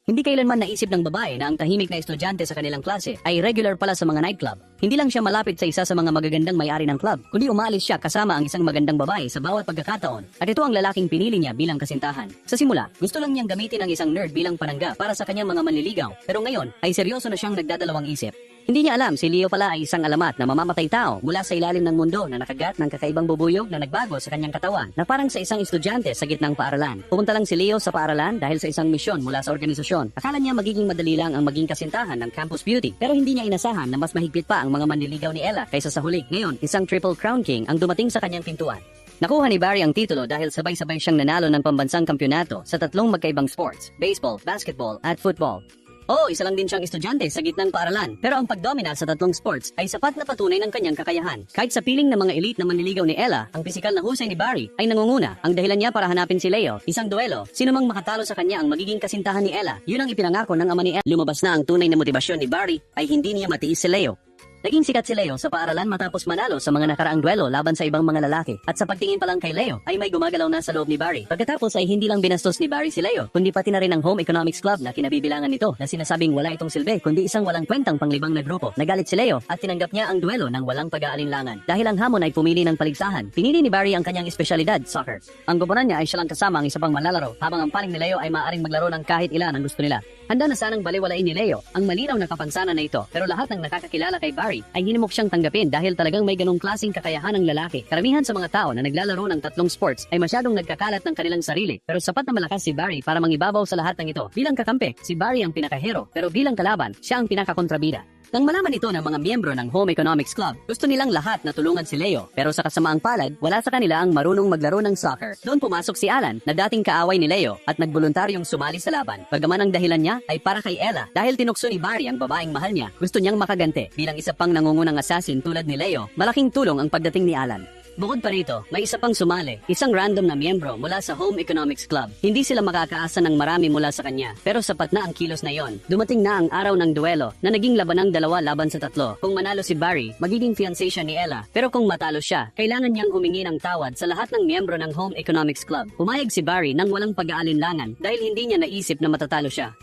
Hindi kailanman naisip ng babae na ang tahimik na estudyante sa kanilang klase ay regular pala sa mga nightclub. Hindi lang siya malapit sa isa sa mga magagandang may-ari ng club, kundi umaalis siya kasama ang isang magandang babae sa bawat pagkakataon. At ito ang lalaking pinili niya bilang kasintahan. Sa simula, gusto lang niyang gamitin ang isang nerd bilang panangga para sa kanyang mga manliligaw. Pero ngayon, ay seryoso na siyang nagdadalawang isip. Hindi niya alam si Leo pala ay isang alamat na mamamatay tao mula sa ilalim ng mundo na nakagat ng kakaibang bubuyog na nagbago sa kanyang katawan na parang sa isang estudyante sa gitnang paaralan. Pumunta lang si Leo sa paaralan dahil sa isang misyon mula sa organisasyon. Akala niya magiging madali lang ang maging kasintahan ng Campus Beauty, pero hindi niya inasahan na mas mahigpit pa ang mga manliligaw ni Ella kaysa sa huli. Ngayon, isang Triple Crown King ang dumating sa kanyang pintuan. Nakuha ni Barry ang titulo dahil sabay-sabay siyang nanalo ng pambansang kampyonato sa 3 magkaibang sports: baseball, basketball, at football. Isa lang din siyang estudyante sa gitnang paaralan, pero ang pagdomina sa 3 sports ay sapat na patunay ng kanyang kakayahan. Kahit sa piling ng mga elite na manliligaw ni Ella, ang pisikal na husay ni Barry ay nangunguna. Ang dahilan niya para hanapin si Leo, isang duelo. Sino mang makatalo sa kanya ang magiging kasintahan ni Ella. Yun ang ipinangako ng ama ni Ella. Lumabas na ang tunay na motibasyon ni Barry ay hindi niya matiis si Leo. Naging sikat si Leo sa paaralan matapos manalo sa mga nakaraang duelo laban sa ibang mga lalaki. At sa pagtingin pa lang kay Leo, ay may gumagalaw na sa loob ni Barry. Pagkatapos ay hindi lang binastos ni Barry si Leo, kundi pati na rin ang Home Economics Club na kinabibilangan nito na sinasabing wala itong silbi, kundi isang walang kwentang panglibang na grupo. Nagalit si Leo at tinanggap niya ang duelo ng walang pag-aalinlangan. Dahil ang hamon ay pumili ng paligsahan, pinili ni Barry ang kanyang espesyalidad, soccer. Ang gobonan niya ay siya lang kasama ang isa pang manlalaro, habang ang paling ni Leo ay maaaring maglaro ng kahit ilan ang gusto nila. Handa na sanang baliwalain ni Leo ang malinaw na kapansanan na ito, pero lahat ng nakakakilala kay Barry ay hinimok siyang tanggapin dahil talagang may ganong klaseng kakayahan ng lalaki. Karamihan sa mga tao na naglalaro ng 3 sports ay masyadong nagkakalat ng kanilang sarili, pero sapat na malakas si Barry para mangibabaw sa lahat ng ito. Bilang kakampi, si Barry ang pinakahero, pero bilang kalaban, siya ang pinakakontrabida. Nang malaman ito ng mga miyembro ng Home Economics Club, gusto nilang lahat na tulungan si Leo, pero sa kasamaang palad, wala sa kanila ang marunong maglaro ng soccer. Doon pumasok si Alan, na dating kaaway ni Leo, at nagboluntaryong sumali sa laban. Bagaman ang dahilan niya ay para kay Ella, dahil tinukso ni Barry ang babaeng mahal niya, gusto niyang makagante. Bilang isa pang nangungunang assassin tulad ni Leo, malaking tulong ang pagdating ni Alan. Bukod pa rito, may isa pang sumali, isang random na miyembro mula sa Home Economics Club. Hindi sila makakaasa ng marami mula sa kanya, pero sapat na ang kilos na yon. Dumating na ang araw ng duelo na naging labanang 2 laban sa 3. Kung manalo si Barry, magiging fiancé siya ni Ella. Pero kung matalo siya, kailangan niyang humingi ng tawad sa lahat ng miyembro ng Home Economics Club. Pumayag si Barry nang walang pag-aalinlangan dahil hindi niya naisip na matatalo siya.